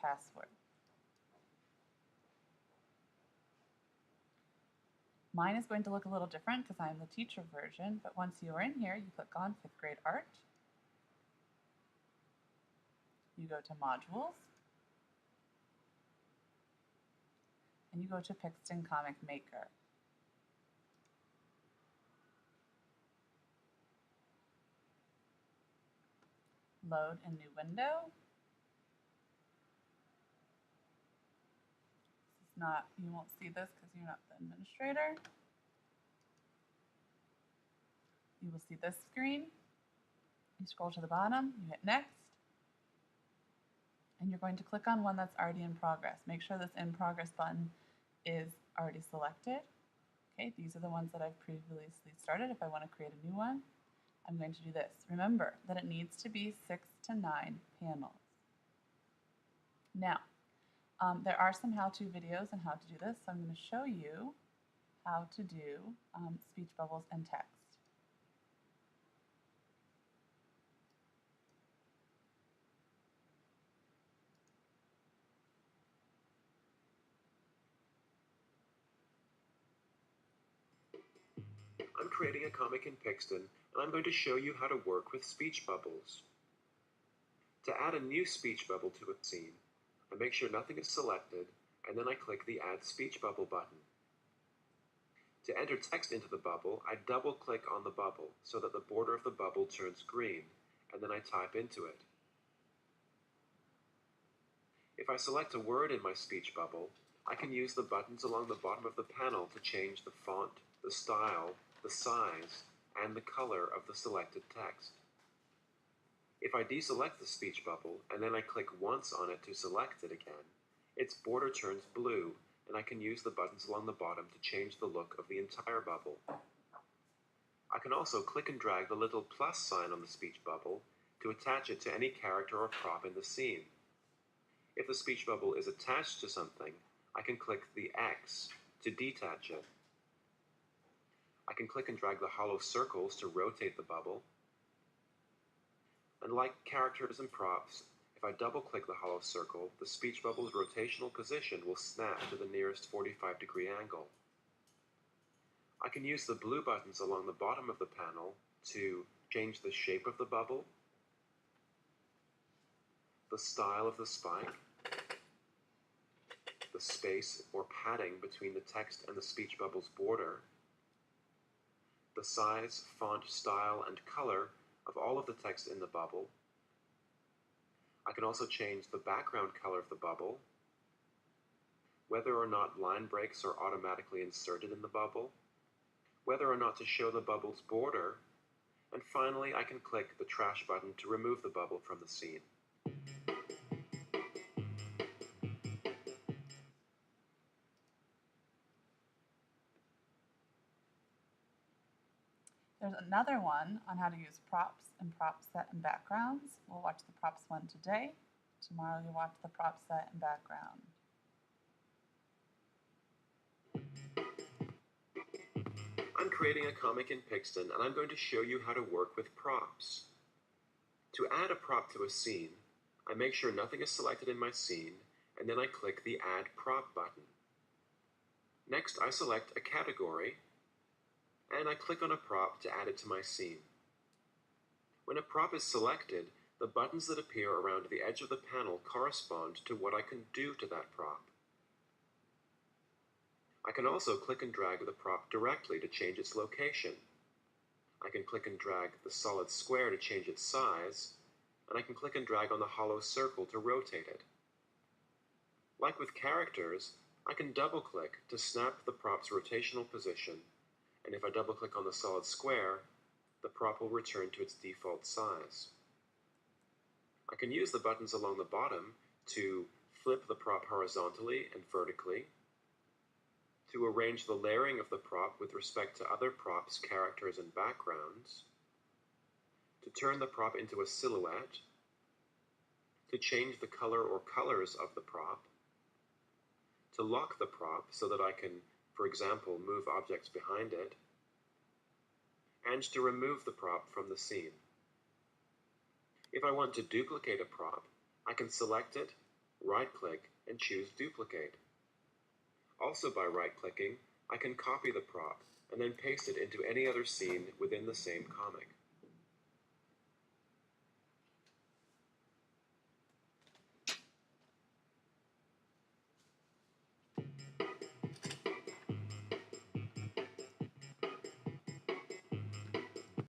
password. Mine is going to look a little different because I'm the teacher version, but once you are in here, you click on 5th grade art. You go to modules, and you go to Pixton Comic Maker. Load a new window. You won't see this because you're not the administrator. You will see this screen. You scroll to the bottom, you hit next, and you're going to click on one that's already in progress. Make sure this in progress button is already selected. Okay, these are the ones that I've previously started. If I want to create a new one, I'm going to do this. Remember that it needs to be 6 to 9 panels. Now, there are some how-to videos on how to do this, so I'm going to show you how to do speech bubbles and text. I'm creating a comic in Pixton, and I'm going to show you how to work with speech bubbles. To add a new speech bubble to a scene, I make sure nothing is selected, and then I click the Add Speech Bubble button. To enter text into the bubble, I double-click on the bubble so that the border of the bubble turns green, and then I type into it. If I select a word in my speech bubble, I can use the buttons along the bottom of the panel to change the font, the style, the size, and the color of the selected text. If I deselect the speech bubble and then I click once on it to select it again, its border turns blue, and I can use the buttons along the bottom to change the look of the entire bubble. I can also click and drag the little plus sign on the speech bubble to attach it to any character or prop in the scene. If the speech bubble is attached to something, I can click the X to detach it. I can click and drag the hollow circles to rotate the bubble. And like characters and props, if I double-click the hollow circle, the speech bubble's rotational position will snap to the nearest 45-degree angle. I can use the blue buttons along the bottom of the panel to change the shape of the bubble, the style of the spike, the space or padding between the text and the speech bubble's border, the size, font, style, and color of all of the text in the bubble. I can also change the background color of the bubble, whether or not line breaks are automatically inserted in the bubble, whether or not to show the bubble's border, and finally I can click the trash button to remove the bubble from the scene. There's another one on how to use props and prop set and backgrounds. We'll watch the props one today. Tomorrow you'll watch the prop set and background. I'm creating a comic in Pixton, and I'm going to show you how to work with props. To add a prop to a scene, I make sure nothing is selected in my scene, and then I click the Add Prop button. Next, I select a category, and I click on a prop to add it to my scene. When a prop is selected, the buttons that appear around the edge of the panel correspond to what I can do to that prop. I can also click and drag the prop directly to change its location. I can click and drag the solid square to change its size, and I can click and drag on the hollow circle to rotate it. Like with characters, I can double-click to snap the prop's rotational position, and if I double-click on the solid square, the prop will return to its default size. I can use the buttons along the bottom to flip the prop horizontally and vertically, to arrange the layering of the prop with respect to other props, characters, and backgrounds, to turn the prop into a silhouette, to change the color or colors of the prop, to lock the prop so that I can, for example, move objects behind it, and to remove the prop from the scene. If I want to duplicate a prop, I can select it, right-click and choose Duplicate. Also by right-clicking, I can copy the prop and then paste it into any other scene within the same comic.